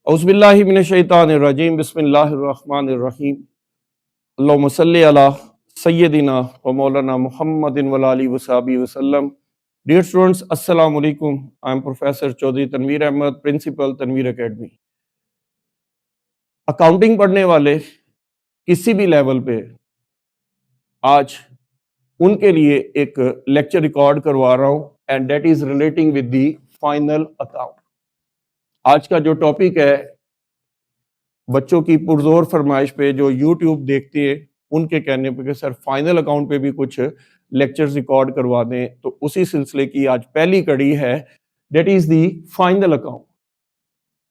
औज़ुबिल्लाहि मिनश्शैतानिर्रजीम बिस्मिल्लाहिर्रहमानिर्रहीम अल्लाहुम्मा सल्लि अला सय्यदिना व मौलाना मुहम्मदिन व आलिहि व सहबिहि वसल्लम। डियर स्टूडेंट्स, अस्सलाम वालेकुम। I am professor Chaudhry Tanveer Ahmad, principal Tanveer Academy. Accounting पढ़ने वाले किसी भी लेवल पे आज उनके लिए एक लेक्चर रिकॉर्ड करवा रहा हूं and that is relating with the final account. आज का जो टॉपिक है, बच्चों की पुरजोर फरमाइश पे जो यूट्यूब देखते हैं उनके कहने पे कि सर फाइनल अकाउंट पे भी कुछ लेक्चर्स रिकॉर्ड करवा दें, तो उसी सिलसिले की आज पहली कड़ी है, that is the final account.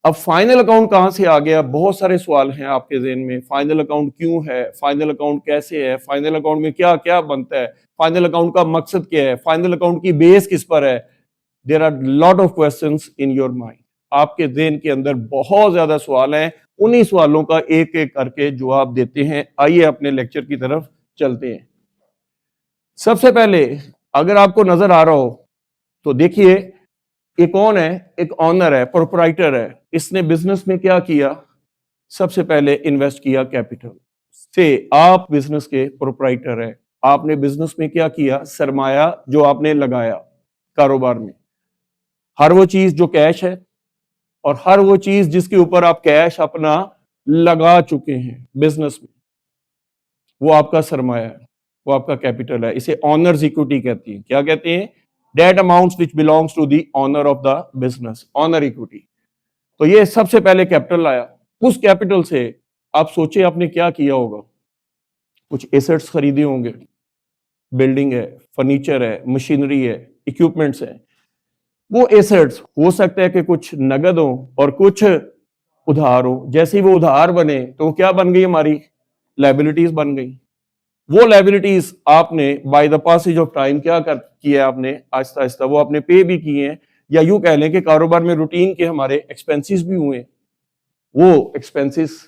अब फाइनल अकाउंट कहां से आ गया? बहुत सारे सवाल हैं आपके ज़हन में। फाइनल अकाउंट क्यों है, फाइनल अकाउंट कैसे है, फाइनल अकाउंट में क्या क्या बनता है, फाइनल अकाउंट का मकसद क्या है, फाइनल अकाउंट की बेस किस पर है। There are lot of questions in your mind. आपके ज़हन के अंदर बहुत ज्यादा सवाल हैं, उन्हीं सवालों का एक एक करके जवाब देते हैं। आइए अपने लेक्चर की तरफ चलते हैं। सबसे पहले अगर आपको नजर आ रहा हो तो देखिए, ये कौन है? एक ऑनर है, प्रोप्राइटर है। इसने बिजनेस में क्या किया? सबसे पहले इन्वेस्ट किया कैपिटल से। आप बिजनेस के प्रोप्राइटर है, आपने बिजनेस में क्या किया? सरमाया जो आपने लगाया कारोबार में, हर वो चीज जो कैश है और हर वो चीज जिसके ऊपर आप कैश अपना लगा चुके हैं बिजनेस में, वो आपका सरमाया है, वो आपका कैपिटल है। इसे ऑनर्स इक्विटी कहती है। क्या कहते हैं? Debt amounts which belongs to the owner of the business, owner equity. तो ये सबसे पहले कैपिटल लाया। उस कैपिटल से आप सोचे आपने क्या किया होगा? कुछ एसेट्स खरीदे होंगे, बिल्डिंग है, फर्नीचर है, मशीनरी है, इक्विपमेंट्स है। वो एसेट्स हो सकता है कि कुछ नगद हो और कुछ उधार हो। जैसे ही वो उधार बने तो क्या बन गई? हमारी लायबिलिटीज बन गई। वो लायबिलिटीज आपने by the passage of time क्या कर किया? आपने आहिस्ता आहिस्ता वो आपने पे भी किए हैं, या यूं कह लें कि कारोबार में रूटीन के हमारे एक्सपेंसेस भी हुए। वो एक्सपेंसेस,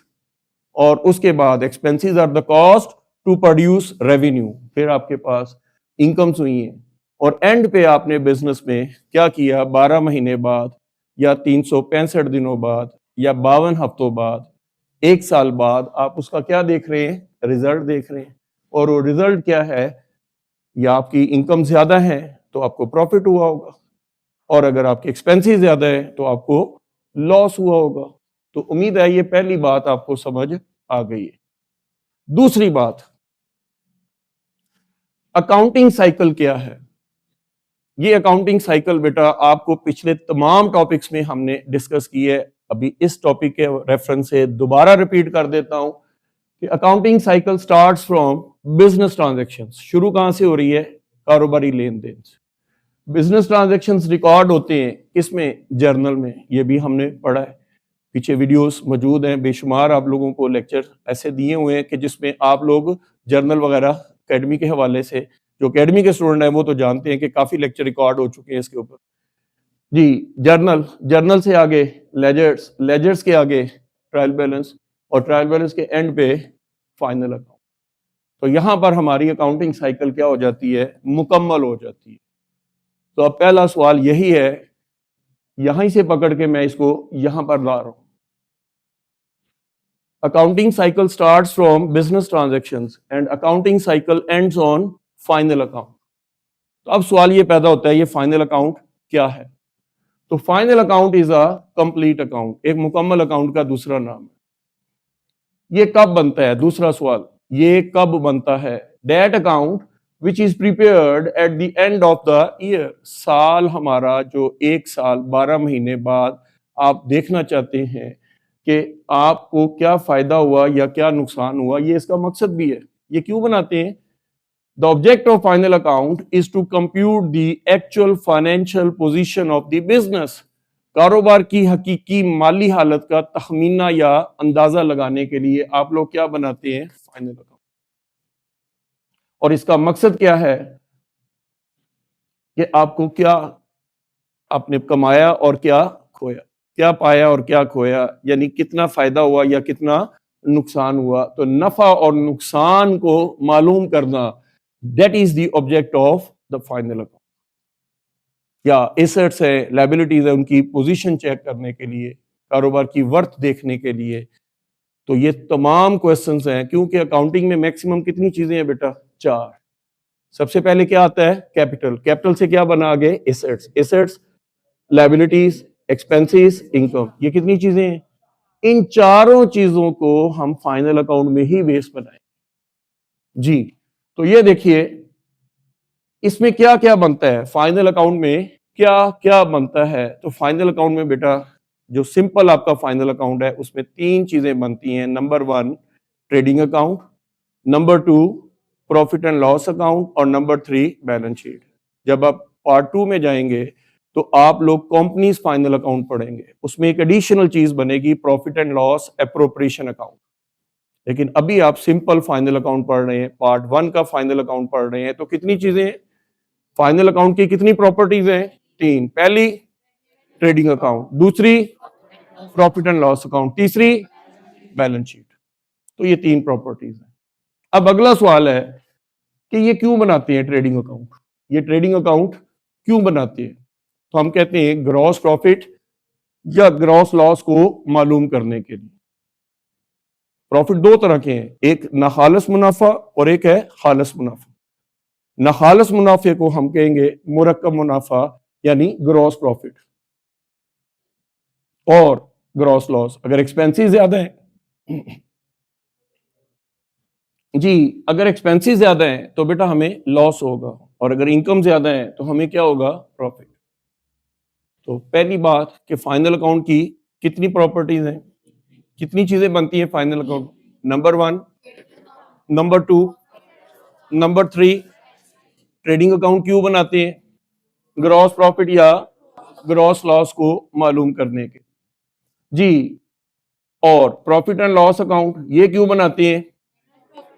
और उसके बाद expenses are the cost to produce revenue. फिर आपके पास इनकम्स हुई हैं और एंड पे आपने बिजनेस में क्या किया? 12 महीने बाद या 365 दिनों बाद या 52 हफ्तों बाद, एक साल बाद आप उसका क्या देख रहे हैं? रिजल्ट देख रहे हैं। और वो रिजल्ट क्या है? या आपकी इनकम ज्यादा है तो आपको प्रॉफिट हुआ होगा, और अगर आपके एक्सपेंसेस ज्यादा है तो आपको लॉस हुआ होगा। तो उम्मीद है ये पहली बात आपको समझ आ गई है। दूसरी बात, अकाउंटिंग साइकिल क्या है? ये अकाउंटिंग साइकिल बेटा आपको पिछले तमाम टॉपिक्स में हमने डिस्कस की है। अभी इस टॉपिक के रेफरेंस से दोबारा रिपीट कर देता हूं कि accounting cycle starts from business transactions. शुरू कहां से हो रही है? कारोबारी लेन देन से। बिजनेस ट्रांजैक्शंस रिकॉर्ड होते हैं किसमें? जर्नल में। ये भी हमने पढ़ा है, पीछे वीडियोस मौजूद हैं, बेशुमार आप लोगों को लेक्चर ऐसे दिए हुए हैं कि जिसमें आप लोग जर्नल वगैरह एकेडमी के हवाले से, जो एकेडमी के स्टूडेंट हैं वो तो जानते हैं कि काफी लेक्चर रिकॉर्ड हो चुके हैं इसके ऊपर जी। जर्नल, जर्नल से आगे लेजर्स, लेजर्स के आगे ट्रायल बैलेंस, और ट्रायल बैलेंस के एंड पे फाइनल अकाउंट। तो यहां पर हमारी अकाउंटिंग साइकिल क्या हो जाती है? मुकम्मल हो जाती है। तो अब पहला सवाल यही है, यहीं से पकड़ के मैं इसको यहां पर ला रहा हूं। Accounting cycle starts from business transactions and accounting cycle ends on final account। तो अब सवाल ये पैदा होता है, ये फाइनल अकाउंट क्या है? तो final account is a complete account, एक मुकम्मल अकाउंट का दूसरा नाम है। ये कब बनता है? दूसरा सवाल, ये कब बनता है? That account which is prepared at the end of the year. साल हमारा जो एक साल 12 महीने बाद आप देखना चाहते हैं कि आपको क्या फायदा हुआ या क्या नुकसान हुआ, ये इसका मकसद भी है। ये क्यों बनाते हैं? The object of final account is to compute the actual financial position of the business. कारोबार की हकीकी माली हालत का तखमीना या अंदाजा लगाने के लिए आप लोग क्या बनाते हैं? Final account. और इसका मकसद क्या है कि आपको क्या आपने कमाया और क्या खोया, क्या पाया और क्या खोया, यानी कितना फायदा हुआ या कितना नुकसान हुआ। तो नफा और नुकसान को मालूम करना, that is the object of the final account. या एसेट्स है, लायबिलिटीज है, उनकी पोजीशन चेक करने के लिए कारोबार की वर्थ देखने के लिए। तो ये तमाम क्वेश्चंस हैं, क्योंकि अकाउंटिंग में मैक्सिमम कितनी चीजें हैं बेटा? 4। सबसे पहले क्या आता है? कैपिटल। कैपिटल से क्या बना आगे? Assets. Assets, liabilities, expenses, income. ये कितनी चीजें हैं? इन चारों चीजों को हम फाइनल अकाउंट में ही बेस बनाए जी। तो ये देखिए इसमें क्या क्या बनता है, फाइनल अकाउंट में क्या क्या बनता है। तो फाइनल अकाउंट में बेटा जो सिंपल आपका फाइनल अकाउंट है उसमें 3 चीजें बनती हैं। Number 1 trading account, number 2 profit and loss account और नंबर 3 बैलेंस शीट। जब आप पार्ट 2 में जाएंगे तो आप लोग कंपनीज फाइनल अकाउंट पढ़ेंगे, उसमें एक एडिशनल चीज बनेगी profit and loss appropriation account. लेकिन अभी आप सिंपल फाइनल अकाउंट पढ़ रहे हैं, पार्ट 1 का फाइनल अकाउंट पढ़ रहे हैं। तो कितनी चीजें फाइनल अकाउंट की, कितनी प्रॉपर्टीज हैं? 3। पहली ट्रेडिंग अकाउंट, दूसरी प्रॉफिट एंड लॉस अकाउंट, तीसरी बैलेंस शीट। तो ये 3 प्रॉपर्टीज हैं। अब अगला सवाल है कि ये क्यों बनाते हैं ट्रेडिंग अकाउंट? ये ट्रेडिंग अकाउंट क्यों बनाते हैं? तो हम कहते हैं ग्रॉस प्रॉफिट या ग्रॉस लॉस को मालूम करने के लिए। प्रॉफिट 2 तरह के हैं, एक नाखालस मुनाफा और एक है खालस मुनाफा। नाखालस मुनाफे को हम कहेंगे मुरक्कब मुनाफा यानी ग्रॉस प्रॉफिट। और ग्रॉस लॉस अगर एक्सपेंसेस ज्यादा है जी, अगर एक्सपेंसेस ज्यादा है तो बेटा हमें लॉस होगा, और अगर इनकम ज्यादा है तो हमें क्या होगा? प्रॉफिट। तो पहली बात कि फाइनल अकाउंट की कितनी प्रॉपर्टीज हैं, कितनी चीजें बनती हैं final account? Number 1, number 2, number 3 trading account क्यों बनाते हैं? ग्रॉस प्रॉफिट या ग्रॉस लॉस को मालूम करने के जी। और प्रॉफिट एंड लॉस अकाउंट ये क्यों बनाते हैं?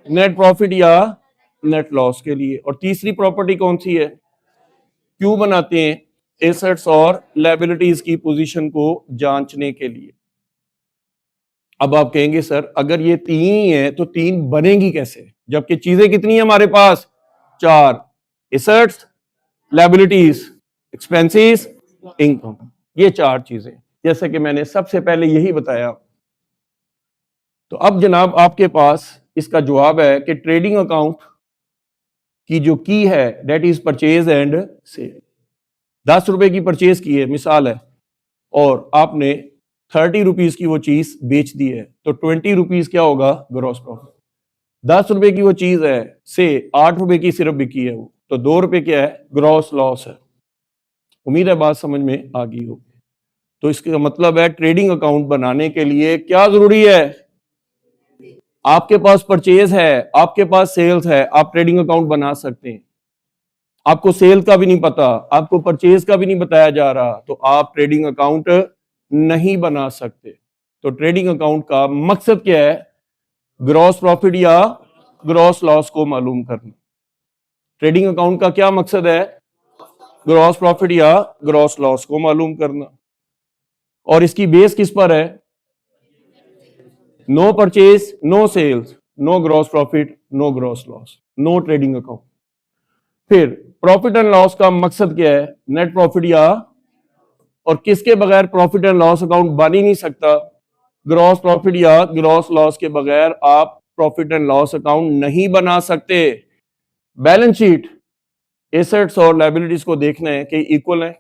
नेट प्रॉफिट या नेट लॉस के लिए। और तीसरी प्रॉपर्टी कौन सी है, क्यों बनाते हैं? एसेट्स और लायबिलिटीज की पोजीशन को जांचने के लिए। अब आप कहेंगे सर अगर ये 3 ही है तो 3 बनेंगी कैसे, जबकि चीजें कितनी है हमारे पास? 4। Assets, liabilities, expenses, income. ये 4 चीजें, जैसे कि मैंने सबसे पहले यही बताया। तो अब जनाब आपके पास इसका जवाब है कि ट्रेडिंग अकाउंट की जो की है that is purchase and sale. 10 रुपए की परचेज की है मिसाल है, और आपने 30 रुपीज की वो चीज बेच दी है, तो 20 रुपीज क्या होगा? Gross profit. 10 रुपए की वो चीज है से 8 रुपए की सिर्फ बिकी है वो, तो 2 रुपए क्या है? ग्रॉस लॉस है। उम्मीद है बात समझ में आ गई होगी। तो इसका मतलब है ट्रेडिंग अकाउंट बनाने के लिए क्या जरूरी है? आपके पास परचेज है, आपके पास सेल्स है, आप ट्रेडिंग अकाउंट बना सकते हैं। आपको सेल का भी नहीं पता, आपको परचेज का भी नहीं बताया जा रहा, तो आप ट्रेडिंग अकाउंट नहीं बना सकते। तो ट्रेडिंग अकाउंट का मकसद क्या है? ग्रॉस प्रॉफिट या ग्रॉस लॉस को मालूम करना। ट्रेडिंग अकाउंट का क्या मकसद है? ग्रॉस प्रॉफिट या ग्रॉस लॉस को मालूम करना। और इसकी बेस किस पर है? No purchase, no sales, no gross profit, no gross loss, no trading account. फिर प्रॉफिट एंड लॉस का मकसद क्या है? नेट प्रॉफिट या, और किसके बगैर प्रॉफिट एंड लॉस अकाउंट बन ही नहीं सकता? ग्रॉस प्रॉफिट या ग्रॉस लॉस के बगैर आप प्रॉफिट एंड लॉस अकाउंट नहीं बना सकते। बैलेंस शीट एसेट्स और लायबिलिटीज को देखना है कि इक्वल है,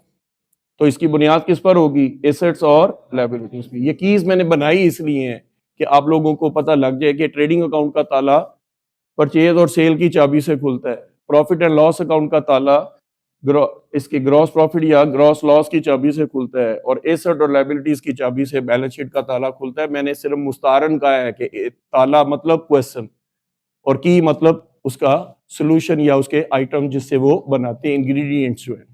तो इसकी बुनियाद किस पर होगी? एसेट्स और लायबिलिटीज की। ये कीज मैंने बनाई इसलिए है कि आप लोगों को पता लग जाए कि ट्रेडिंग अकाउंट का ताला परचेज और सेल की चाबी से खुलता है, प्रॉफिट एंड लॉस अकाउंट का ताला इसकी ग्रॉस प्रॉफिट या ग्रॉस लॉस की चाबी से खुलता है, और एसेट और लायबिलिटीज की चाबी से बैलेंस शीट का ताला खुलता है। मैंने सिर्फ मुस्तारन कहा है कि ताला मतलब क्वेश्चन और की मतलब उसका सॉल्यूशन या उसके आइटम जिससे वो बनाते हैं, इंग्रेडिएंट्स जो है।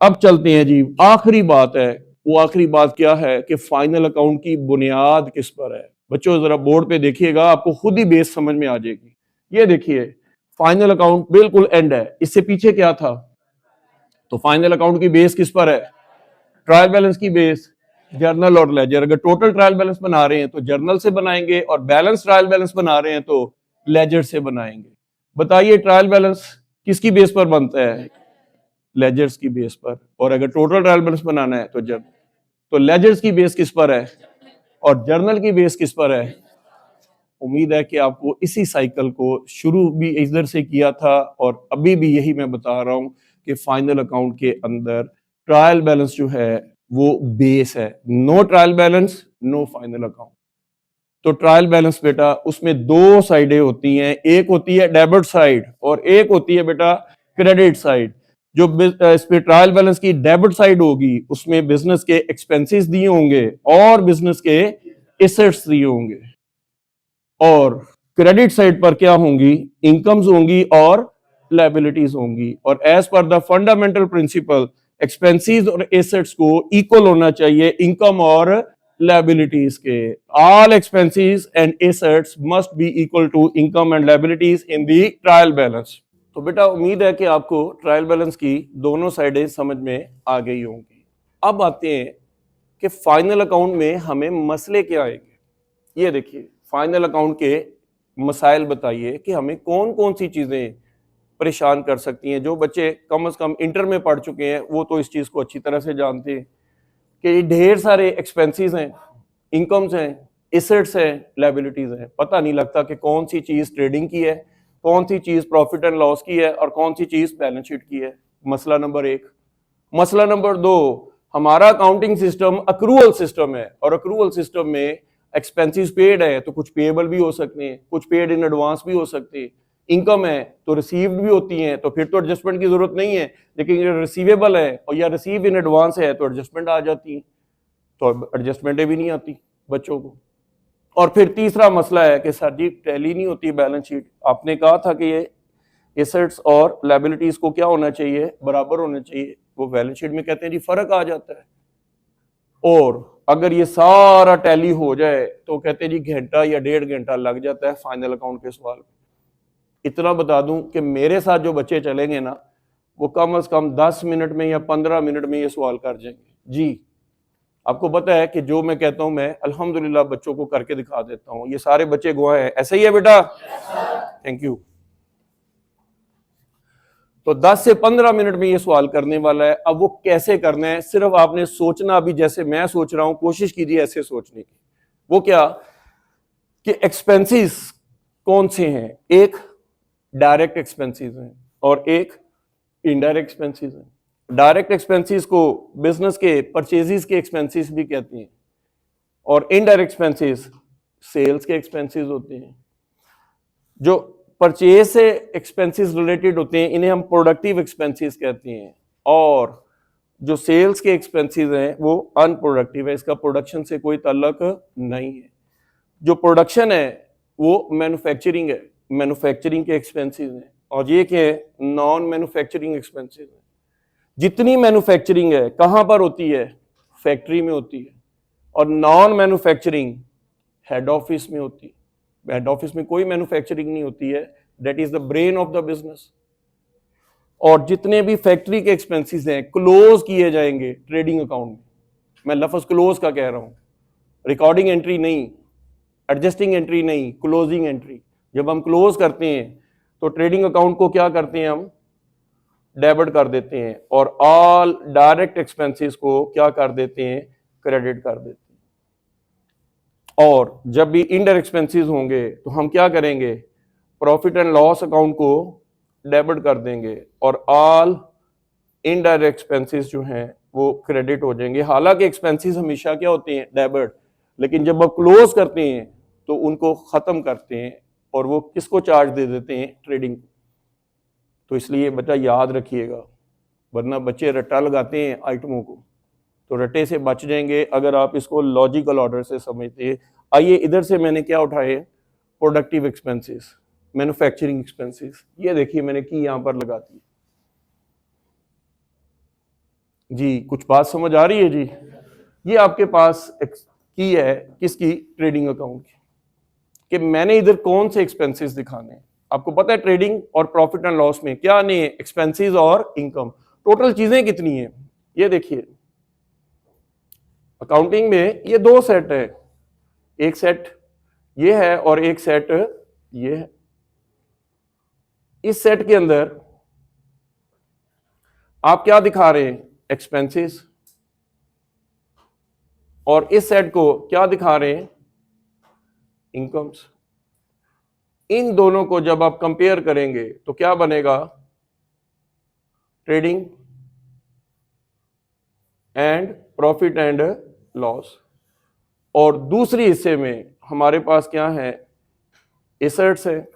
अब चलते हैं जी, आखिरी बात है। वो आखिरी बात क्या है कि फाइनल अकाउंट की बुनियाद किस पर है? बच्चों जरा बोर्ड पे देखिएगा, आपको खुद ही बेस समझ में आ जाएगी। ये देखिए फाइनल अकाउंट बिल्कुल एंड है, इससे पीछे क्या था? तो फाइनल अकाउंट की बेस किस पर है? ट्रायल बैलेंस की बेस, जर्नल और लेजर। अगर टोटल ट्रायल बैलेंस बना रहे हैं तो जर्नल से बनाएंगे, और बैलेंस ट्रायल बैलेंस बना रहे हैं तो लेजर से बनाएंगे। बताइए ट्रायल बैलेंस किसकी बेस पर बनता है? लेजर्स की बेस पर। और अगर टोटल ट्रायल बैलेंस बनाना है तो जर्नल। तो लेजर्स की बेस किस पर है और जर्नल की बेस किस पर है? उम्मीद है कि आपको इसी साइकिल को शुरू भी इधर से किया था और अभी भी यही मैं बता रहा हूं कि फाइनल अकाउंट के अंदर ट्रायल बैलेंस जो है वो बेस है। No trial balance no final account. तो ट्रायल बैलेंस बेटा उसमें दो साइडें होती हैं, एक होती है डेबिट साइड और एक होती है बेटा क्रेडिट साइड। जो इस पे ट्रायल बैलेंस की डेबिट साइड होगी उसमें बिजनेस के एक्सपेंसेस दिए होंगे और बिजनेस के एसेट्स दिए होंगे, और क्रेडिट साइड पर क्या होंगी? इनकम्स होंगी और लायबिलिटीज होंगी। और as per the fundamental principle expenses और एसेट्स को इक्वल होना चाहिए इनकम और लायबिलिटीज के। All expenses and assets must be equal to income and liabilities in the trial balance. तो बेटा उम्मीद है कि आपको ट्रायल बैलेंस की दोनों साइडें समझ में आ गई होंगी। अब आते हैं कि फाइनल अकाउंट में हमें मसले क्या आएंगे। ये देखिए फाइनल अकाउंट के मसाइल बताइए कि हमें कौन कौन सी चीजें परेशान कर सकती हैं। जो बच्चे कम से कम इंटर में पढ़ चुके हैं वो तो इस चीज को अच्छी तरह से जानते हैं कि ढेर सारे एक्सपेंसेस हैं, इनकम्स हैं, एसेट्स हैं, लायबिलिटीज हैं। पता नहीं लगता कि कौन सी चीज ट्रेडिंग की है, कौन सी चीज प्रॉफिट एंड लॉस की है और कौन सी चीज बैलेंस शीट की है। मसला नंबर एक। मसला नंबर दो, हमारा अकाउंटिंग सिस्टम अक्रूवल सिस्टम है और अक्रूवल सिस्टम में एक्सपेंसेस पेड है तो कुछ पेएबल भी हो सकते हैं, कुछ पेड इन एडवांस भी हो सकते हैं। इनकम है तो रिसीव्ड भी होती हैं, तो फिर तो एडजस्टमेंट की जरूरत नहीं है। लेकिन ये रिसीवेबल है और या रिसीव इन एडवांस है तो एडजस्टमेंट आ जाती है, तो एडजस्टमेंटें भी नहीं आती बच्चों को। और फिर तीसरा मसला है कि सर जी टैली नहीं होती बैलेंस शीट। आपने कहा था कि ये एसेट्स और लायबिलिटीज को क्या होना चाहिए? बराबर होना चाहिए। वो बैलेंस शीट में कहते हैं जी फर्क आ जाता है। और अगर ये सारा टैली हो जाए तो कहते हैं जी घंटा या 1.5 घंटा लग जाता है फाइनल अकाउंट के सवाल में। इतना बता दूं कि मेरे साथ जो बच्चे चलेंगे ना वो कम से कम 10 मिनट में या 15 मिनट में ये सवाल कर जाएंगे जी। आपको पता है कि जो मैं कहता हूं मैं अल्हम्दुलिल्लाह बच्चों को करके दिखा देता हूं। ये सारे बच्चे गवाह हैं। ऐसा ही है बेटा? Thank you. तो 10 से 15 मिनट में ये सवाल करने वाला है। अब वो कैसे करना है, सिर्फ आपने सोचना भी जैसे मैं सोच रहा हूं, कोशिश कीजिए ऐसे सोचने की। वो क्या कि एक्सपेंसेस कौन से हैं? एक डायरेक्ट एक्सपेंसेस हैं और एक इनडायरेक्ट एक्सपेंसेस हैं। डायरेक्ट एक्सपेंसेस को बिजनेस के परचेजेस के एक्सपेंसेस भी कहते हैं और इनडायरेक्ट एक्सपेंसेस सेल्स के एक्सपेंसेस होते हैं। जो परचेज से एक्सपेंसेस रिलेटेड होते हैं इन्हें हम प्रोडक्टिव एक्सपेंसेस कहते हैं, और जो सेल्स के एक्सपेंसेस हैं वो अनप्रोडक्टिव है, इसका प्रोडक्शन से कोई ताल्लुक नहीं है। जो प्रोडक्शन है वो मैन्युफैक्चरिंग है, मैन्युफैक्चरिंग के एक्सपेंसेस हैं, और ये क्या है? नॉन मैन्युफैक्चरिंग एक्सपेंसेस हैं। जितनी मैन्युफैक्चरिंग है कहां पर होती है? फैक्ट्री में होती है। और नॉन मैन्युफैक्चरिंग हेड ऑफिस में होती है। हेड ऑफिस में कोई मैन्युफैक्चरिंग नहीं होती है, that is the brain of the business. और जितने भी फैक्ट्री के एक्सपेंसेस हैं क्लोज किए जाएंगे ट्रेडिंग अकाउंट में। मैं लफ्ज क्लोज का कह रहा हूं, रिकॉर्डिंग एंट्री नहीं, एडजस्टिंग एंट्री नहीं, क्लोजिंग एंट्री। जब हम क्लोज करते हैं तो ट्रेडिंग अकाउंट को क्या करते हैं? हम डेबिट कर देते हैं और ऑल डायरेक्ट एक्सपेंसेस को क्या कर देते हैं? क्रेडिट कर देते हैं। और जब भी इनडायरेक्ट एक्सपेंसेस होंगे तो हम क्या करेंगे? प्रॉफिट एंड लॉस अकाउंट को डेबिट कर देंगे और ऑल इनडायरेक्ट एक्सपेंसेस जो हैं वो क्रेडिट हो जाएंगे। हालांकि एक्सपेंसेस हमेशा क्या होते हैं? डेबिट। लेकिन जब आप क्लोज करते हैं तो उनको खत्म करते हैं और वो किसको चार्ज दे देते हैं? ट्रेडिंग। तो इसलिए बच्चा याद रखिएगा, वरना बच्चे रट्टा लगाते हैं आइटमों को, तो रट्टे से बच जाएंगे अगर आप इसको लॉजिकल ऑर्डर से समझते हैं। आइए इधर से मैंने क्या उठाए? Productive expenses, manufacturing expenses. ये देखिए मैंने की यहां पर लगा दी जी। कुछ बात समझ आ रही है जी? ये आपके पास की है किसकी? ट्रेडिंग अकाउंट की, कि मैंने इधर कौन से एक्सपेंसेस दिखाने हैं। आपको पता है ट्रेडिंग और प्रॉफिट एंड लॉस में क्या नहीं है? एक्सपेंसेस और इनकम। टोटल चीजें कितनी है? ये देखिए अकाउंटिंग में ये दो सेट है, एक सेट ये है और एक सेट ये है। इस सेट के अंदर आप क्या दिखा रहे हैं? एक्सपेंसेस। और इस साइड को क्या दिखा रहे हैं, इनकम्स। इन दोनों को जब आप कंपेयर करेंगे तो क्या बनेगा, trading and profit and loss. और दूसरी हिस्से में हमारे पास क्या है, एसेट्स है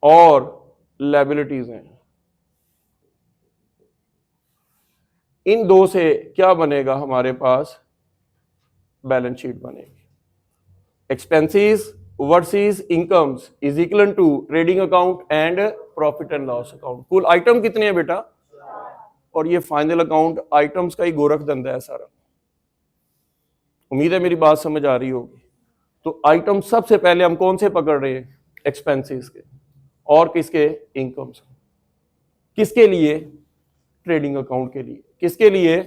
और लायबिलिटीज हैं। इन दो से क्या बनेगा, हमारे पास बैलेंस शीट बनेगी। Expenses versus incomes is equal to trading account and profit and loss account. कुल आइटम कितने हैं बेटा, और ये फाइनल अकाउंट आइटम्स का ही गोरख धंधा है सारा। उम्मीद है मेरी बात समझ आ रही होगी। तो आइटम सबसे पहले हम कौन से पकड़ रहे हैं, एक्सपेंसेस के, और किसके, इनकम्स। किसके लिए, ट्रेडिंग अकाउंट के लिए। किसके लिए,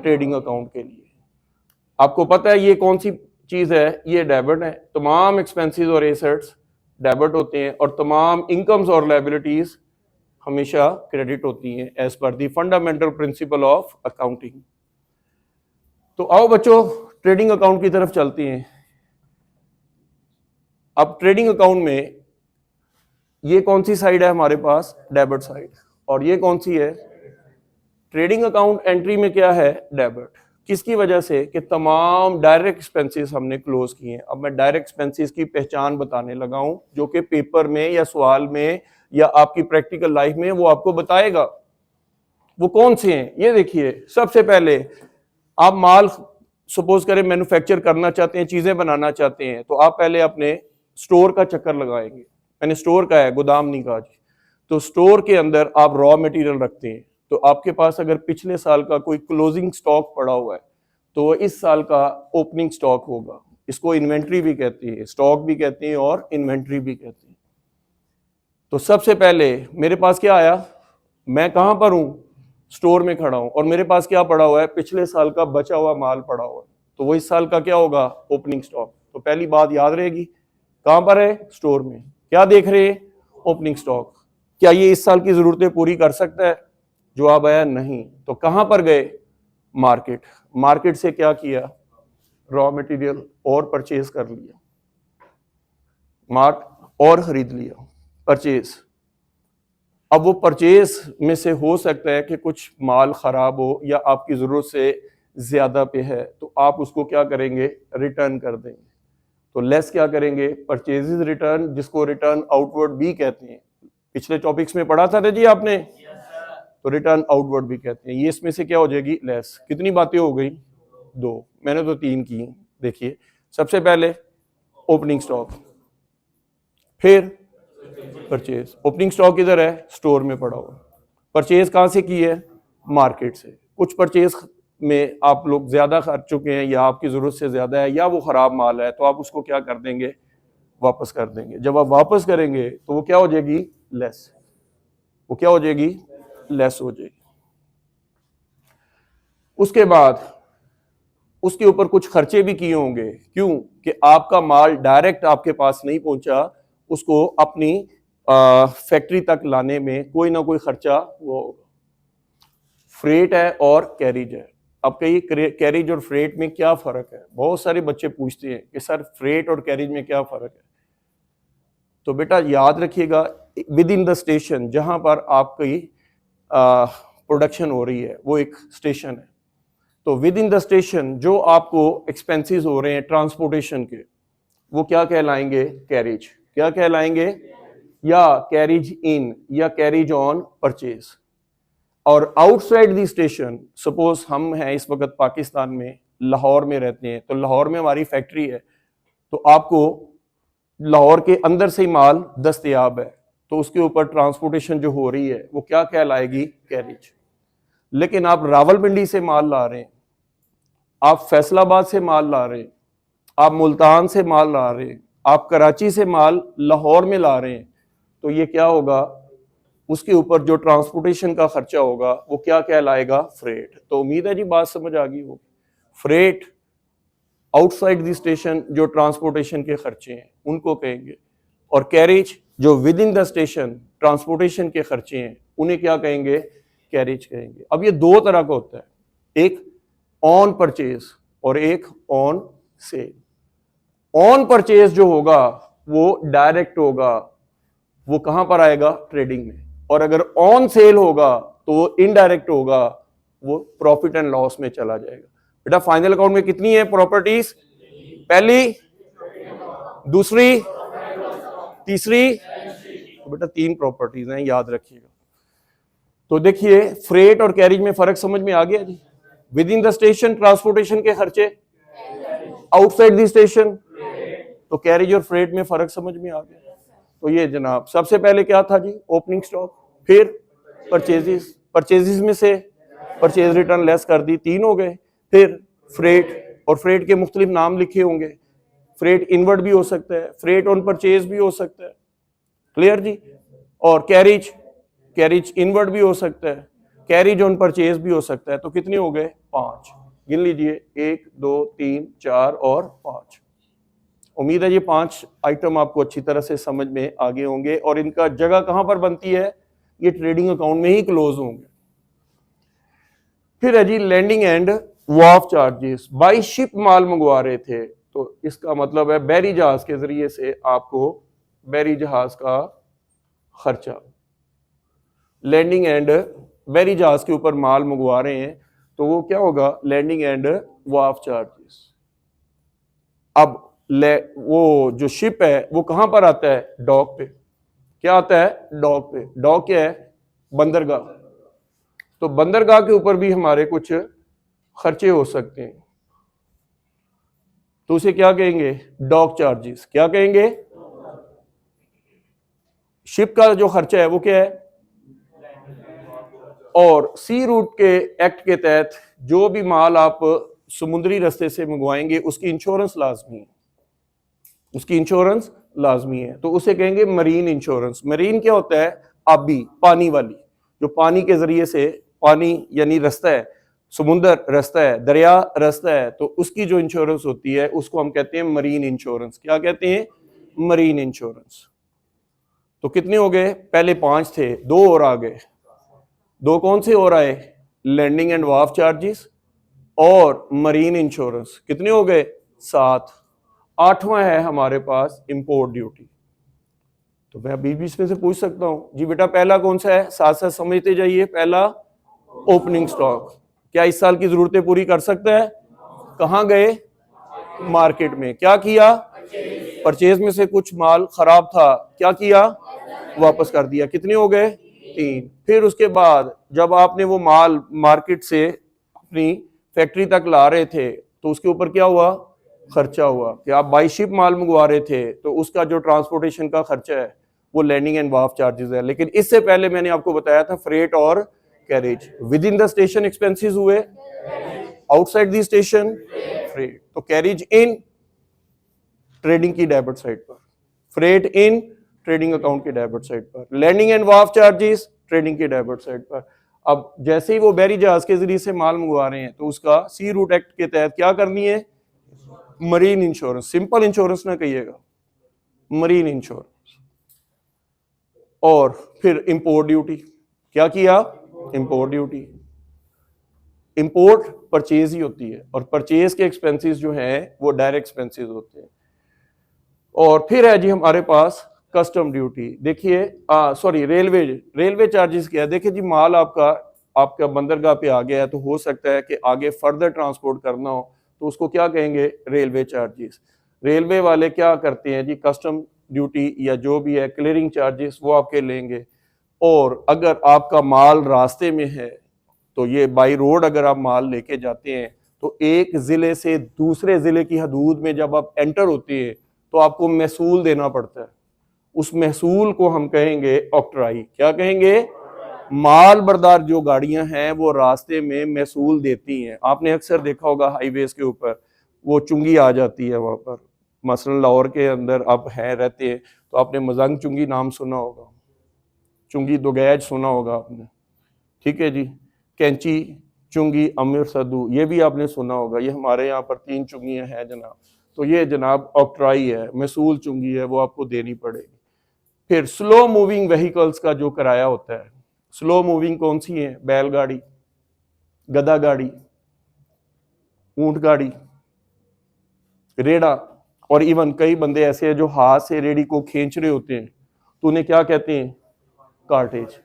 ट्रेडिंग अकाउंट के लिए। आपको पता है ये कौन सी चीज है, ये डेबिट है। तमाम एक्सपेंसेस और एसेट्स डेबिट होते हैं और तमाम इनकम्स और लायबिलिटीज हमेशा क्रेडिट होती हैं as per the fundamental principle of accounting. तो आओ बच्चों ट्रेडिंग अकाउंट की तरफ चलते हैं। अब ट्रेडिंग अकाउंट में ये कौन सी साइड है हमारे पास, डेबिट साइड, और ये कौन सी है, ट्रेडिंग अकाउंट एंट्री में क्या है, डेबिट। किसकी वजह से, कि तमाम डायरेक्ट एक्सपेंसेस हमने क्लोज किए हैं। अब मैं डायरेक्ट एक्सपेंसेस की पहचान बताने लगा हूं, जो कि पेपर में या सवाल में या आपकी प्रैक्टिकल लाइफ में वो आपको बताएगा। वो कौन से हैं, ये देखिए। सबसे पहले आप माल सपोज करें मैन्युफैक्चर करना चाहते हैं, चीजें बनाना चाहते हैं, तो आप पहले अपने स्टोर का चक्कर लगाएंगे। मैंने स्टोर का है, गोदाम नहीं कहा जी। तो स्टोर के अंदर आप रॉ मटेरियल रखते हैं, तो आपके पास अगर पिछले साल का कोई क्लोजिंग स्टॉक पड़ा हुआ है तो इस साल का ओपनिंग स्टॉक होगा। इसको इन्वेंट्री भी कहते हैं, स्टॉक भी कहते हैं और इन्वेंट्री भी कहते हैं। तो सबसे पहले मेरे पास क्या आया, मैं कहां पर हूं, स्टोर में खड़ा हूं, और मेरे पास क्या पड़ा हुआ है, पिछले साल का बचा हुआ माल पड़ा हुआ है। तो वो इस साल का क्या होगा, ओपनिंग स्टॉक। तो पहली बात याद रहेगी, कहां पर है, स्टोर में। क्या देख रहे हैं, ओपनिंग स्टॉक। क्या ये इस साल की जरूरतें पूरी कर सकता है, जवाब आया नहीं। तो कहां पर गए, मार्केट। मार्केट से क्या किया, रॉ मटेरियल और परचेज कर लिया, मार्क और खरीद लिया, परचेज। अब वो परचेज में से हो सकता है कि कुछ माल खराब हो या आपकी जरूरत से ज्यादा पे है, तो आप उसको क्या करेंगे, रिटर्न कर देंगे। तो लेस क्या करेंगे, परचेजेस रिटर्न, जिसको रिटर्न आउटवर्ड भी कहते हैं। पिछले टॉपिक्स में पढ़ा था जी आपने, तो रिटर्न आउटवर्ड भी कहते हैं। ये इसमें से क्या हो जाएगी, लेस। कितनी बातें हो गई, दो, मैंने तो तीन की। देखिए सबसे पहले ओपनिंग स्टॉक, फिर परचेज। ओपनिंग स्टॉक इधर है, स्टोर में पड़ा हुआ। परचेज कहां से की है, मार्केट से। कुछ परचेज में आप लोग ज्यादा खर्च चुके हैं या आपकी जरूरत से ज्यादा है या वो खराब माल है, तो आप उसको क्या कर देंगे, वापस कर देंगे। जब आप वापस करेंगे तो वो क्या हो जाएगी, लेस। वो क्या हो जाएगी, लेस हो जाएगी। उसके बाद उसके ऊपर कुछ खर्चे भी किए होंगे। क्यों, कि आपका माल डायरेक्ट आपके पास नहीं पहुंचा, उसको अपनी फैक्ट्री तक लाने में कोई ना कोई खर्चा वो होगा। फ्रेट है और कैरिज है। अब कहिए कैरिज और फ्रेट में क्या फर्क है, बहुत सारे बच्चे पूछते हैं कि सर फ्रेट और कैरिज में क्या फर्क है। तो बेटा याद रखिएगा, विद इन द स्टेशन, जहां पर आपकी प्रोडक्शन हो रही है वो एक स्टेशन है। तो विद इन द स्टेशन जो आपको एक्सपेंसेस हो रहे हैं ट्रांसपोर्टेशन के, वो क्या कहलाएंगे, कैरिज। क्या कहलाएंगे, या कैरिज इन या कैरिज ऑन परचेज। और आउटसाइड द स्टेशन, सपोज हम हैं इस वक्त पाकिस्तान में, लाहौर में रहते हैं, तो लाहौर में हमारी फैक्ट्री है, तो आपको लाहौर के अंदर से ही माल दस्तयाब है, तो उसके ऊपर ट्रांसपोर्टेशन जो हो रही है वो क्या कहलाएगी, कैरिज। लेकिन आप रावलपिंडी से माल ला रहे हैं, आप फैसलाबाद से माल ला रहे हैं, आप मुल्तान से माल ला रहे हैं, आप कराची से माल लाहौर में ला रहे हैं, तो ये क्या होगा, उसके ऊपर जो ट्रांसपोर्टेशन का खर्चा होगा वो क्या कहलाएगा, फ्रेट। तो उम्मीद है जी बात समझ आ गई होगी। फ्रेट आउटसाइड द स्टेशन जो ट्रांसपोर्टेशन के खर्चे हैं उनको कहेंगे, और कैरिज जो with in the station transportation के खर्चे हैं उन्हें क्या कहेंगे, कैरिज कहेंगे। अब ये दो तरह का होता है, एक ऑन परचेज और एक ऑन सेल। ऑन परचेज जो होगा वो डायरेक्ट होगा, वो कहां पर आएगा? ट्रेडिंग में। और अगर ऑन सेल होगा तो वो इनडायरेक्ट होगा, वो प्रॉफिट एंड लॉस में चला जाएगा। बेटा फाइनल अकाउंट में कितनी है प्रॉपर्टीज? पहली, दूसरी, तीसरी, तो बेटा 3 प्रॉपर्टीज हैं, याद रखिएगा। तो देखिए फ्रेट और कैरिज में फर्क समझ में आ गया जी। Within the station transportation के खर्चे, आउटसाइड द स्टेशन तो कैरिज और फ्रेट में फर्क समझ में आ गया। तो ये जनाब सबसे पहले क्या था जी? ओपनिंग स्टॉक, फिर परचेजेस, परचेजेस में से परचेज रिटर्न लेस कर दी, 3 हो गए। फिर फ्रेट, और फ्रेट के मुख्तलिफ नाम लिखे होंगे, फ्रेट इनवर्ड भी हो सकता है, फ्रेट ऑन परचेज भी हो सकता है, क्लियर जी। और कैरिज, कैरिज इनवर्ड भी हो सकता है, कैरिज ऑन परचेज भी हो सकता है। तो कितने हो गए? 5। गिन लीजिए, 1 2 3 4 और 5। उम्मीद है ये 5 आइटम आपको अच्छी तरह से समझ में आगे होंगे। और इनका जगह कहां पर बनती है? ये ट्रेडिंग अकाउंट में ही क्लोज होंगे। फिर है जी landing and wharf charges. By ship माल मंगवा रहे थे, तो इसका मतलब है बहरी जहाज के जरिए से आपको बहरी जहाज का खर्चा। लैंडिंग एंड बहरी जहाज के ऊपर माल मंगवा रहे हैं तो वो क्या होगा? Landing and wharf charges. अब वो जो शिप है वो कहां पर आता है? डॉक पे। क्या आता है? डॉक पे। डॉक क्या है? बंदरगाह। तो बंदरगाह के ऊपर भी हमारे कुछ खर्चे हो सकते हैं, तो उसे क्या कहेंगे? Dock charges. क्या कहेंगे? शिप का जो खर्चा है वो क्या है? और सी रूट के एक्ट के तहत जो भी माल आप समुद्री रास्ते से मंगवाएंगे उसकी इंश्योरेंस लाजमी है, उसकी इंश्योरेंस लाजमी है, तो उसे कहेंगे मरीन इंश्योरेंस। मरीन क्या होता है? आबी, पानी वाली, जो पानी के जरिए से, पानी यानी रास्ता है, समुद्र रास्ता है, दरिया रास्ता है, तो उसकी जो इंश्योरेंस होती है उसको हम कहते हैं मरीन इंश्योरेंस। क्या कहते हैं? Marine insurance. तो कितने हो गए? पहले 5 थे, 2 और आ गए। 2 कौन से और आए? लैंडिंग एंड वाफ चार्जेस और मरीन इंश्योरेंस। कितने हो गए? 7। 8वां है हमारे पास इंपोर्ट ड्यूटी। तो मैं बीच बीच में से पूछ सकता हूं जी बेटा पहला कौन सा है? साथ साथ समझते जाइए। पहला ओपनिंग स्टॉक, क्या इस साल की जरूरतें पूरी कर सकता है? कहां गए? मार्केट में। क्या किया? परचेज में से कुछ माल खराब था, क्या किया? वापस कर दिया। कितने हो गए? 3। फिर उसके बाद जब आपने वो माल मार्केट से अपनी फैक्ट्री तक ला रहे थे तो उसके ऊपर क्या हुआ? खर्चा हुआ कि आप बाई शिप माल मंगवा रहे थे, तो उसका जो ट्रांसपोर्टेशन का खर्चा है वो लैंडिंग एंड वाफ चार्जेस है। लेकिन इससे पहले मैंने आपको बताया था फ्रेट और carriage. With in the station expenses हुए, आउटसाइड द स्टेशन फ्रेट। तो कैरेज इन ट्रेडिंग की डेबिट साइड पर, फ्रेट इन ट्रेडिंग अकाउंट की डेबिट साइड पर, लैंडिंग एंड वाफ चार्जेस ट्रेडिंग की डेबिट साइड पर। अब जैसे ही वो बहरी जहाज के जरिए से माल मंगवा रहे हैं तो उसका सी रूट एक्ट के तहत क्या करनी है? Marine insurance. सिंपल इंश्योरेंस ना कहिएगा, मरीन इंश्योरेंस। और फिर इंपोर्ट ड्यूटी। क्या किया? Import duty. इंपोर्ट परचेज ही होती है और परचेज के एक्सपेंसेस जो हैं वो डायरेक्ट एक्सपेंसेस होते हैं। और फिर है जी हमारे पास कस्टम ड्यूटी। देखिए सॉरी रेलवे चार्जेस क्या है? देखिए जी माल आपका बंदरगाह पे आ गया है, तो हो सकता है कि आगे फर्दर ट्रांसपोर्ट करना हो, तो उसको क्या कहेंगे? Railway charges. रेलवे वाले क्या करते हैं जी? कस्टम ड्यूटी या जो भी है क्लियरिंग चार्जेस वो आपके लेंगे। और अगर आपका माल रास्ते में है तो ये बाई रोड अगर आप माल लेके जाते हैं तो एक जिले से दूसरे जिले की हदूद में जब आप एंटर होते हैं तो आपको महसूल देना पड़ता है। उस महसूल को हम कहेंगे ऑक्ट्राई। क्या कहेंगे? माल बरदार जो गाड़ियां हैं वो रास्ते में महसूल देती हैं। आपने अक्सर देखा होगा हाईवेज के ऊपर वो चुंगी आ जाती है वहां पर। मसलन लाहौर के अंदर आप हैं रहते हैं तो आपने मजंग चुंगी नाम सुना होगा, चुंगी दोगैज सुना होगा आपने, ठीक है जी। कैंची चुंगी अमीर सदू ये भी आपने सुना होगा। ये हमारे यहाँ पर 3 चुंगियां हैं जनाब। तो ये जनाब ऑक्ट्राई है, महसूल चुंगी है, वो आपको देनी पड़ेगी। फिर स्लो मूविंग व्हीकल्स का जो किराया होता है, स्लो मूविंग कौन सी है? बैलगाड़ी, गधा गाड़ी, ऊंट गाड़ी, रेड़ा, और इवन कई बंदे ऐसे हैं जो हाथ से रेड़ी को खींच रहे होते हैं, तो उन्हें क्या कहते हैं? कार्टेज।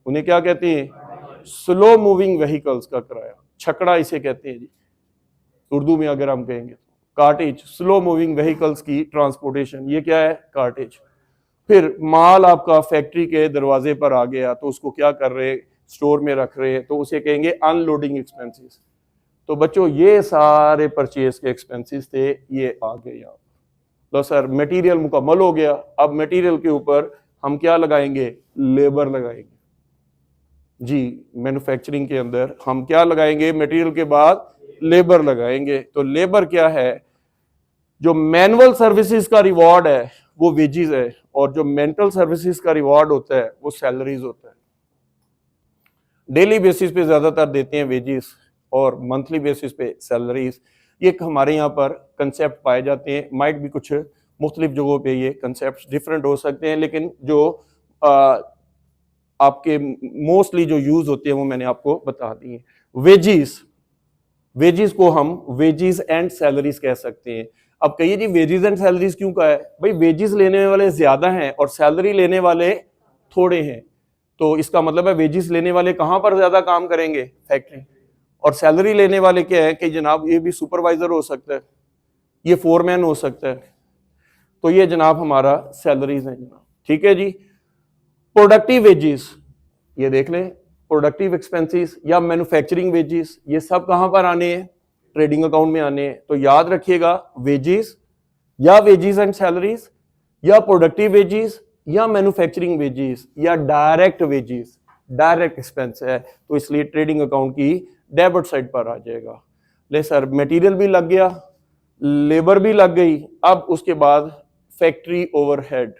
उन्हें क्या कहते हैं? स्लो मूविंग व्हीकल्स का किराया, छकड़ा इसे कहते हैं जी उर्दू में अगर हम कहेंगे। कार्टेज, स्लो मूविंग व्हीकल्स की ट्रांसपोर्टेशन, ये क्या है? कार्टेज। फिर माल आपका फैक्ट्री के दरवाजे पर आ गया तो उसको क्या कर रहे हैं? स्टोर में रख रहे हैं, तो उसे कहेंगे अनलोडिंग एक्सपेंसेस। तो बच्चों ये सारे परचेज के एक्सपेंसेस थे, ये आ गए यहाँ। लो सर, मटेरियल मुकम्मल हो गया, अब मटेरियल के ऊपर हम क्या लगाएंगे? लेबर लगाएंगे जी। मैन्युफैक्चरिंग के अंदर हम क्या लगाएंगे? मटेरियल के बाद लेबर लगाएंगे। तो लेबर क्या है? जो मैनुअल सर्विसेज का रिवॉर्ड है वो वेजेस है, और जो मेंटल सर्विसेज का रिवॉर्ड होता है वो सैलरीज होता है। डेली बेसिस पे ज्यादातर देते हैं वेजेस, और मंथली बेसिस पे सैलरीज। ये हमारे यहाँ पर कंसेप्ट पाए जाते हैं, माइट भी कुछ मुख्तलिफ जगहों पे ये कंसेप्ट डिफरेंट हो सकते हैं, लेकिन जो आपके मोस्टली जो यूज होते हैं वो मैंने आपको बता दिए। वेजेस, वेजेस को हम वेजेस एंड सैलरीज कह सकते हैं। अब कहिए जी वेजेस एंड सैलरीज क्यों कहा है? भाई वेजेस लेने वाले ज्यादा हैं और सैलरी लेने वाले थोड़े हैं, तो इसका मतलब है वेजेस लेने वाले कहां पर ज्यादा काम करेंगे? फैक्ट्री। और सैलरी लेने वाले क्या है कि जनाब ये भी सुपरवाइजर हो सकता है, ये फोरमैन हो सकता है, तो ये जनाब हमारा सैलरीज है जनाब। ठीक है जी। प्रोडक्टिव वेजेस, ये देख लें, प्रोडक्टिव एक्सपेंसेस या मैन्युफैक्चरिंग वेजेस, ये सब कहां पर आने हैं? ट्रेडिंग अकाउंट में आने हैं। तो याद रखिएगा, वेजेस या वेजेस एंड सैलरीज या प्रोडक्टिव वेजेस या मैन्युफैक्चरिंग वेजेस या डायरेक्ट वेजेस, डायरेक्ट एक्सपेंस है, तो इसलिए ट्रेडिंग अकाउंट की डेबिट साइड पर आ जाएगा। ले सर, मटेरियल भी लग गया, लेबर भी लग गई, अब उसके बाद फैक्ट्री ओवरहेड,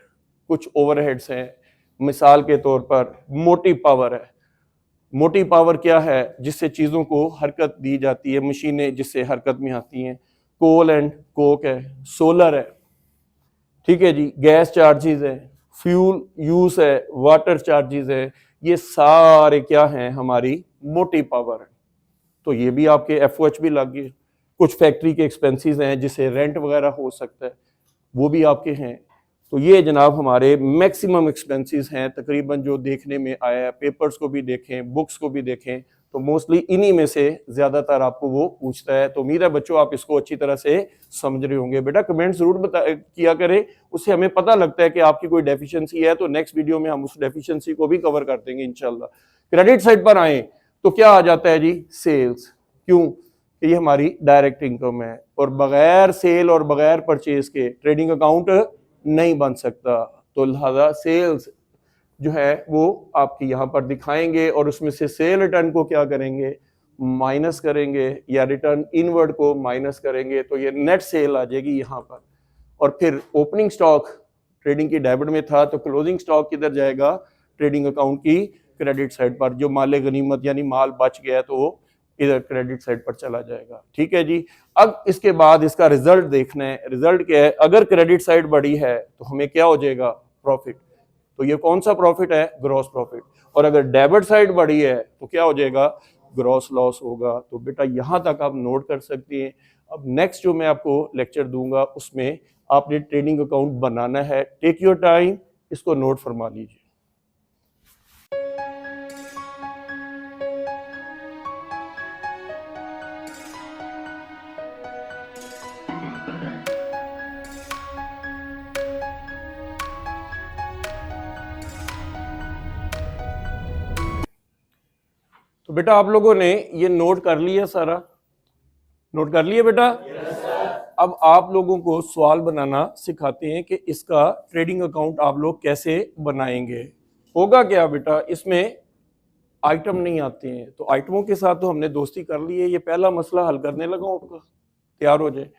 कुछ ओवरहेड्स हैं। मिसाल के तौर पर मोटी पावर है। मोटी पावर क्या है? जिससे चीजों को हरकत दी जाती है, मशीनें जिससे हरकत में आती हैं। कोल एंड कोक है, सोलर है, ठीक है जी, गैस चार्जेस है, फ्यूल यूज है, वाटर चार्जेस है, ये सारे क्या हैं? हमारी मोटी पावर है। तो ये भी आपके एफओएच भी लग गए। कुछ फैक्ट्री के एक्सपेंसेस हैं जिसे रेंट वगैरह हो सकता है, वो भी आपके हैं। तो ये जनाब हमारे मैक्सिमम एक्सपेंसेस हैं तकरीबन जो देखने में आया है। पेपर्स को भी देखें, बुक्स को भी देखें, तो मोस्टली इन्हीं में से ज्यादातर आपको वो पूछता है। तो उम्मीद है बच्चों आप इसको अच्छी तरह से समझ रहे होंगे। बेटा कमेंट जरूर किया करें, उससे हमें पता लगता है कि आपकी कोई डेफिशिएंसी है, तो नेक्स्ट वीडियो में हम उस डेफिशिएंसी को भी कवर कर देंगे इंशाल्लाह। क्रेडिट साइड पर आए तो क्या आ जाता है जी? सेल्स। क्यों? ये हमारी डायरेक्ट इनकम है, और बगैर सेल और बगैर परचेज के ट्रेडिंग अकाउंट नहीं बन सकता। तो लिहाजा सेल्स जो है वो आपकी यहाँ पर दिखाएंगे, और उसमें से सेल रिटर्न को क्या करेंगे? माइनस करेंगे, या रिटर्न इनवर्ड को माइनस करेंगे, तो ये नेट सेल आ जाएगी यहाँ पर। और फिर ओपनिंग स्टॉक ट्रेडिंग की डेबिट में था, तो क्लोजिंग स्टॉक किधर जाएगा? ट्रेडिंग अकाउंट की क्रेडिट साइड पर। जो माल गनीमत यानी माल बच गया तो वो इधर क्रेडिट साइड पर चला जाएगा। ठीक है जी। अब इसके बाद इसका रिजल्ट देखना है। रिजल्ट क्या है? अगर क्रेडिट साइड बढ़ी है तो हमें क्या हो जाएगा? प्रॉफिट। तो ये कौन सा प्रॉफिट है? Gross profit. और अगर डेबिट साइड बढ़ी है तो क्या हो जाएगा? ग्रॉस लॉस होगा। तो बेटा यहां तक आप नोट कर सकते हैं। अब नेक्स्ट जो मैं आपको लेक्चर दूंगा उसमें आपने ट्रेडिंग अकाउंट बनाना है। टेक योर टाइम, इसको नोट फरमा लीजिए। तो बेटा आप लोगों ने ये नोट कर लिया, सारा नोट कर लिया बेटा? अब आप लोगों को सवाल बनाना सिखाते हैं कि इसका ट्रेडिंग अकाउंट आप लोग कैसे बनाएंगे। होगा क्या बेटा? इसमें आइटम नहीं आते हैं, तो आइटमों के साथ तो हमने दोस्ती कर ली है। ये पहला मसला हल करने लगा आपका, तैयार हो जाए।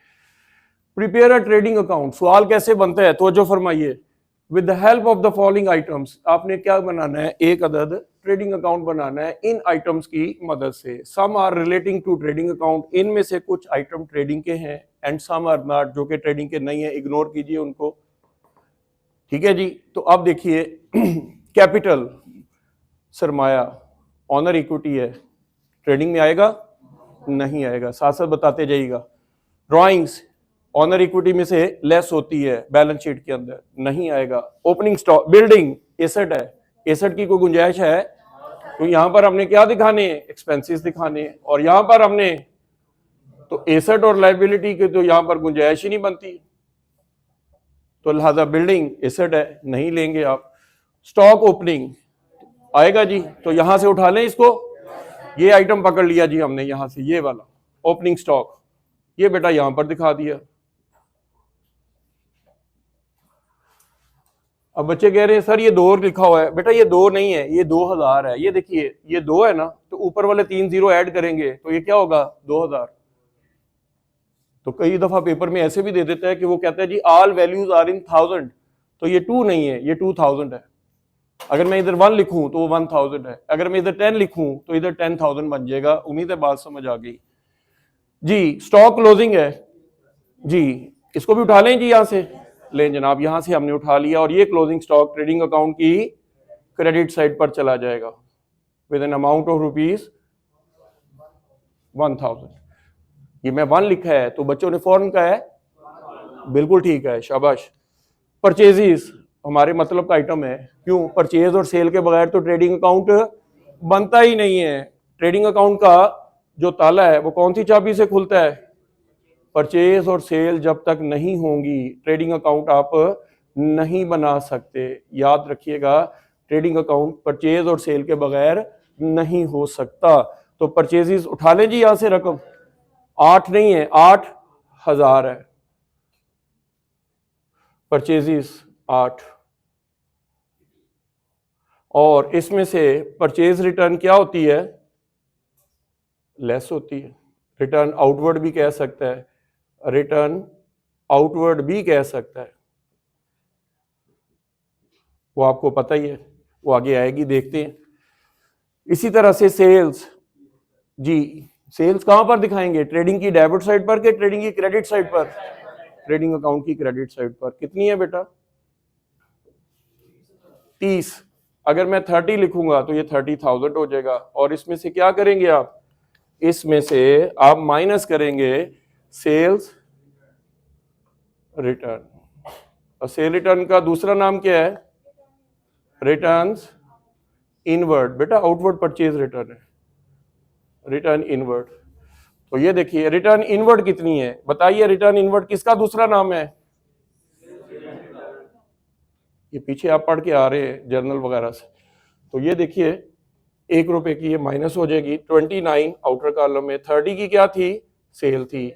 प्रिपेयर अ ट्रेडिंग अकाउंट, सवाल कैसे बनता है? तो जो फरमाइए। With the help of the following items, आपने क्या बनाना है? एक अदद ट्रेडिंग अकाउंट बनाना है इन आइटम्स की मदद से। Some are relating to trading account, इनमें से कुछ आइटम ट्रेडिंग के हैं, एंड सम आर नॉट, जो कि ट्रेडिंग के नहीं है, इग्नोर कीजिए उनको। ठीक है जी। तो अब देखिए कैपिटल सरमाया ऑनर इक्विटी है, ट्रेडिंग में आएगा? नहीं आएगा, साथ साथ बताते जाइएगा। ड्राइंग्स ऑनर इक्विटी में से लेस होती है बैलेंस शीट के अंदर, नहीं आएगा। ओपनिंग स्टॉक, बिल्डिंग एसेट है, एसेट की कोई गुंजाइश है? तो यहां पर हमने क्या दिखाने हैं? एक्सपेंसेस दिखाने हैं। और यहां पर हमने तो एसेट और लायबिलिटी की तो यहां पर गुंजाइश ही नहीं बनती, तो लिहाजा बिल्डिंग एसेट है, नहीं लेंगे आप। स्टॉक ओपनिंग आएगा जी, तो यहां से उठा लें इसको, ये आइटम पकड़ लिया जी हमने यहां से, ये वाला ओपनिंग स्टॉक, ये बेटा यहां पर दिखा दिया। अब बच्चे कह रहे हैं सर ये 2 लिखा हुआ है, बेटा ये 2 नहीं है, ये 2000 है। ये देखिए ये 2 है ना, तो ऊपर वाले 3 जीरो ऐड करेंगे तो ये क्या होगा? 2000। तो कई दफा पेपर में ऐसे भी दे देता है कि वो कहता है जी ऑल वैल्यूज आर इन 1000, तो ये 2 नहीं है, ये 2000 है। अगर मैं इधर 1 लिखूं तो वो 1000 है, अगर मैं इधर 10 लिखूं तो इधर 10000 बन जाएगा। उम्मीद है बात समझ आ गई जी। स्टॉक क्लोजिंग है जी, इसको भी उठा लें जी, यहां से लें जनाब, यहां से हमने उठा लिया। और ये क्लोजिंग स्टॉक ट्रेडिंग अकाउंट की क्रेडिट साइड पर चला जाएगा विद एन अमाउंट ऑफ ₹1000। ये मैं 1 लिखा है तो बच्चों ने फौरन कहा है बिल्कुल ठीक है, शाबाश। परचेजेस हमारे मतलब का आइटम है, क्यों? परचेज और सेल के बगैर तो ट्रेडिंग अकाउंट बनता ही नहीं है। ट्रेडिंग अकाउंट का जो ताला है वो कौन सी चाबी से खुलता है? परचेज और सेल जब तक नहीं होंगी ट्रेडिंग अकाउंट आप नहीं बना सकते। याद रखिएगा, ट्रेडिंग अकाउंट परचेज और सेल के बगैर नहीं हो सकता। तो परचेजेस उठा लें जी यहां से, रकम 8 नहीं है, 8000 है। परचेजेस 8, और इसमें से परचेज रिटर्न क्या होती है? लेस होती है। रिटर्न आउटवर्ड भी कह सकता है, रिटर्न आउटवर्ड भी कह सकता है, वो आपको पता ही है, वो आगे आएगी, देखते हैं। इसी तरह से सेल्स जी, सेल्स कहां पर दिखाएंगे? ट्रेडिंग की डेबिट साइड पर कि ट्रेडिंग की क्रेडिट साइड पर? ट्रेडिंग अकाउंट की क्रेडिट साइड पर। कितनी है बेटा? 30। अगर मैं 30 लिखूंगा तो ये 30,000 हो जाएगा। और इसमें से क्या करेंगे आप? इसमें से आप माइनस करेंगे सेल्स रिटर्न। और सेल रिटर्न का दूसरा नाम क्या है? Returns inward. बेटा आउटवर्ड परचेज रिटर्न है, रिटर्न इनवर्ड। तो ये देखिए रिटर्न इनवर्ड कितनी है, बताइए। रिटर्न इनवर्ड किसका दूसरा नाम है? ये पीछे आप पढ़ के आ रहे हैं जर्नल वगैरह से। तो ये देखिए ₹1 की ये माइनस हो जाएगी 29 आउटर कॉलम में। 30 की क्या थी? सेल थी।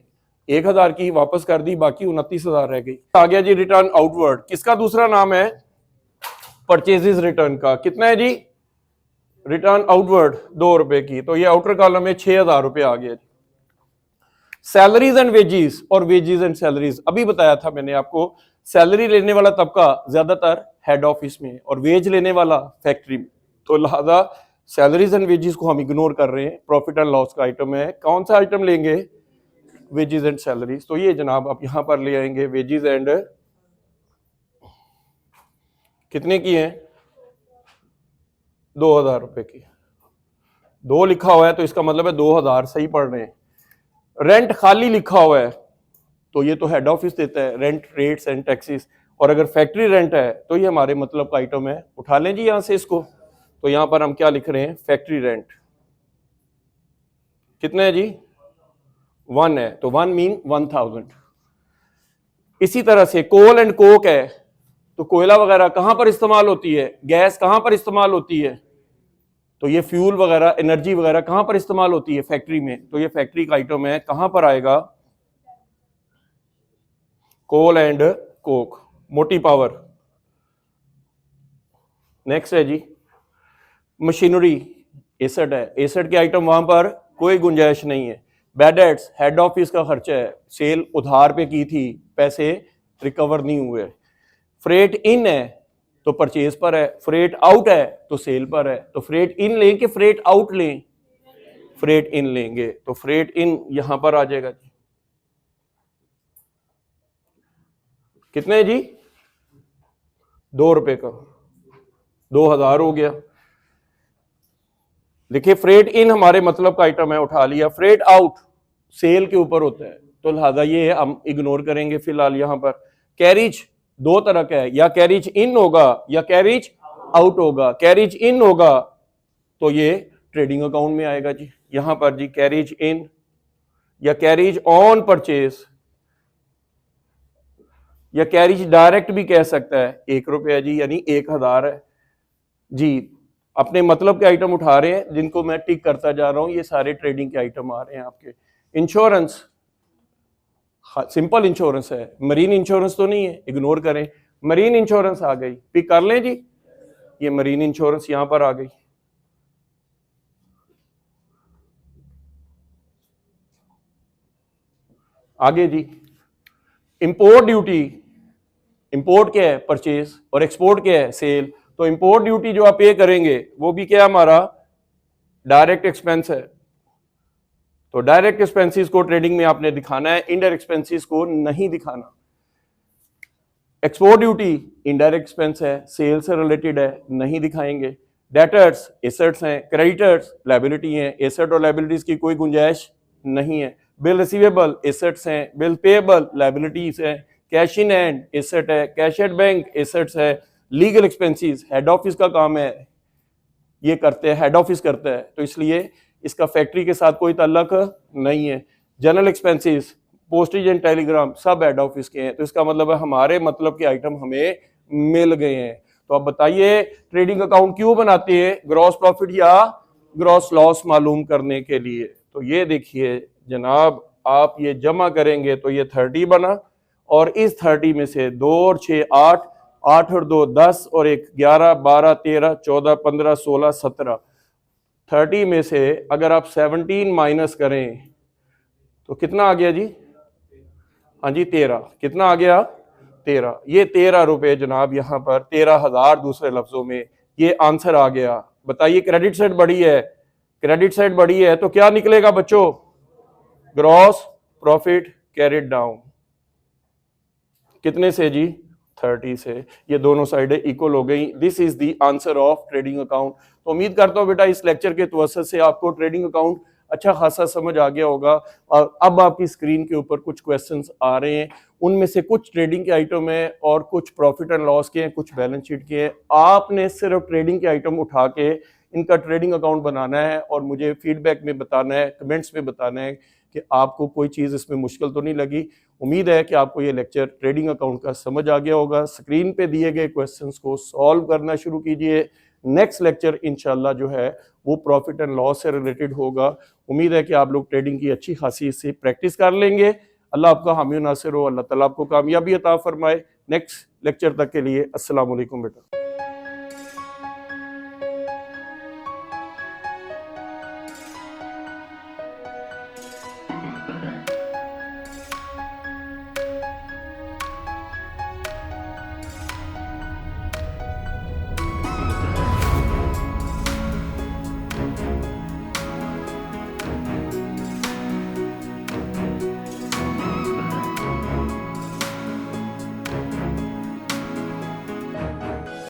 1000 की वापस कर दी, बाकी 29,000 रह गई। आ गया जी रिटर्न आउटवर्ड, किसका दूसरा नाम है? परचेजेस रिटर्न का। कितना है जी? रिटर्न आउटवर्ड ₹2 की, तो ये आउटर कॉलम में ₹6000 आ गया। सैलरीज एंड वेजेस और वेजेस एंड सैलरीज, अभी बताया था मैंने आपको, सैलरी लेने वाला तबका ज्यादातर हेड ऑफिस में और वेज लेने वाला फैक्ट्री में। तो लिहाजा सैलरीज एंड वेजेस को हम इग्नोर कर रहे हैं, प्रॉफिट एंड लॉस का आइटम है। कौन सा आइटम लेंगे? Wages and salaries. तो ये जनाब आप यहां पर ले आएंगे वेजेस एंड, कितने की है? ₹2000 की। 2 लिखा हुआ है तो इसका मतलब है 2000 सही पढ़ रहे हैं। रेंट खाली लिखा हुआ है तो ये तो हेड ऑफिस देता है, रेंट रेट्स एंड टैक्सेस। और अगर फैक्ट्री रेंट है तो ये हमारे मतलब का आइटम है। उठा लें जी यहां से इसको। तो यहां पर हम क्या लिख रहे हैं? Factory rent. कितने है जी? 1 है, तो 1 मीन 1000। इसी तरह से कोल एंड कोक है, तो कोयला वगैरह कहां पर इस्तेमाल होती है? गैस कहां पर इस्तेमाल होती है? तो ये फ्यूल वगैरह, एनर्जी वगैरह कहां पर इस्तेमाल होती है? फैक्ट्री में। तो ये फैक्ट्री का आइटम है, कहां पर आएगा? कोल एंड कोक, मोटी पावर। नेक्स्ट है जी मशीनरी, एसेट है। एसेट के आइटम वहां पर कोई गुंजाइश नहीं है। बैड डेट्स हेड ऑफिस का खर्चा है, सेल उधार पे की थी, पैसे रिकवर नहीं हुए। फ्रेट इन है तो परचेज पर है, फ्रेट आउट है तो सेल पर है। तो फ्रेट इन लें कि फ्रेट आउट लें? फ्रेट इन लेंगे, तो फ्रेट इन यहां पर आ जाएगा जी। कितने जी? ₹2 का, 2000 हो गया। देखिए फ्रेट इन हमारे मतलब का आइटम है, उठा लिया। फ्रेट आउट सेल के ऊपर होता है, तो लिहाजा ये हम इग्नोर करेंगे फिलहाल यहाँ पर। कैरिज दो तरह का है, या कैरिज इन होगा या कैरिज आउट होगा। कैरिज इन होगा तो ये ट्रेडिंग अकाउंट में आएगा जी, यहां पर जी कैरिज इन या कैरिज ऑन परचेज या कैरिज डायरेक्ट भी कह सकता है। 1 रुपया जी यानी 1000 है जी। अपने मतलब के आइटम उठा रहे हैं जिनको मैं टिक करता जा रहा हूं, ये सारे ट्रेडिंग के आइटम आ रहे हैं आपके। इंश्योरेंस सिंपल इंश्योरेंस है, मरीन इंश्योरेंस तो नहीं है, इग्नोर करें। मरीन इंश्योरेंस आ गई, पिक कर लें जी, ये मरीन इंश्योरेंस यहां पर आ गई। आगे जी इंपोर्ट ड्यूटी, इंपोर्ट क्या है परचेज और एक्सपोर्ट क्या है सेल। तो इंपोर्ट ड्यूटी जो आप पे करेंगे वो भी क्या हमारा डायरेक्ट एक्सपेंस है। तो डायरेक्ट एक्सपेंसेस को ट्रेडिंग में आपने दिखाना है, इनडायरेक्ट एक्सपेंसेस को नहीं दिखाना। एक्सपोर्ट ड्यूटी इनडायरेक्ट एक्सपेंस है, सेल से रिलेटेड है, नहीं दिखाएंगे। डेटर्स एसेट्स हैं, क्रेडिटर्स लायबिलिटी हैं, एसेट और लायबिलिटीज की कोई गुंजाइश नहीं है। बिल रिसीवेबल एसेट्स हैं, बिल पेएबल लायबिलिटीज हैं, कैश इन हैंड एसेट है, कैश एट बैंक एसेट्स है। लीगल एक्सपेंसेस हेड ऑफिस का काम है, ये करते हैं, हेड ऑफिस करता है, तो इसलिए इसका फैक्ट्री के साथ कोई ताल्लुक नहीं है। General expenses postage and Telegram सब हेड ऑफिस के हैं, तो इसका मतलब है हमारे मतलब के आइटम हमें मिल गए हैं। तो अब बताइए ट्रेडिंग अकाउंट क्यों बनाते हैं, ग्रॉस प्रॉफिट या ग्रॉस लॉस मालूम करने के लिए। तो ये देखिए जनाब, आप ये जमा करेंगे तो ये 30 बना, और इस 30 में से 2 और 6 8, 8 और 2 10 और 1 11 12 13 14 15 16 17। 30 में से अगर आप 17 माइनस करें तो कितना आ गया जी, हाँ जी 13। कितना आ गया 13। ये 13 रुपए जनाब, यहाँ पर 13,000 दूसरे लफ्जों में ये आंसर आ गया। बताइए क्रेडिट साइड बढ़ी है, क्रेडिट साइड बढ़ी है तो क्या निकलेगा बच्चों, ग्रॉस प्रॉफिट कैरिड डाउन। कितने से जी 30 से। ये दोनों साइडें इक्वल हो गई। This is the answer of trading account. तो उम्मीद करता हूं बेटा इस लेक्चर के तवज्जुह से आपको ट्रेडिंग अकाउंट अच्छा खासा समझ आ गया होगा। और अब आपकी स्क्रीन के ऊपर कुछ क्वेश्चंस आ रहे हैं, उनमें से कुछ ट्रेडिंग के आइटम है और कुछ प्रॉफिट एंड लॉस के हैं, कुछ बैलेंस शीट के हैं। आपने सिर्फ ट्रेडिंग के आइटम उठा के इनका ट्रेडिंग अकाउंट बनाना है और मुझे फीडबैक में बताना है, कमेंट्स में बताना है कि आपको कोई चीज़ इसमें मुश्किल तो नहीं लगी। उम्मीद है कि आपको ये लेक्चर ट्रेडिंग अकाउंट का समझ आ गया होगा। स्क्रीन पे दिए गए क्वेश्चंस को सॉल्व करना शुरू कीजिए। नेक्स्ट लेक्चर इंशाल्लाह जो है वो प्रॉफिट एंड लॉस से रिलेटेड होगा। उम्मीद है कि आप लोग ट्रेडिंग की अच्छी खासी इससे प्रैक्टिस कर लेंगे। अल्लाह आपका हामी नासिर हो, अल्लाह ताला आपको कामयाबी अता फरमाए। नेक्स्ट लेक्चर तक के लिए अस्सलाम वालेकुम बेटा।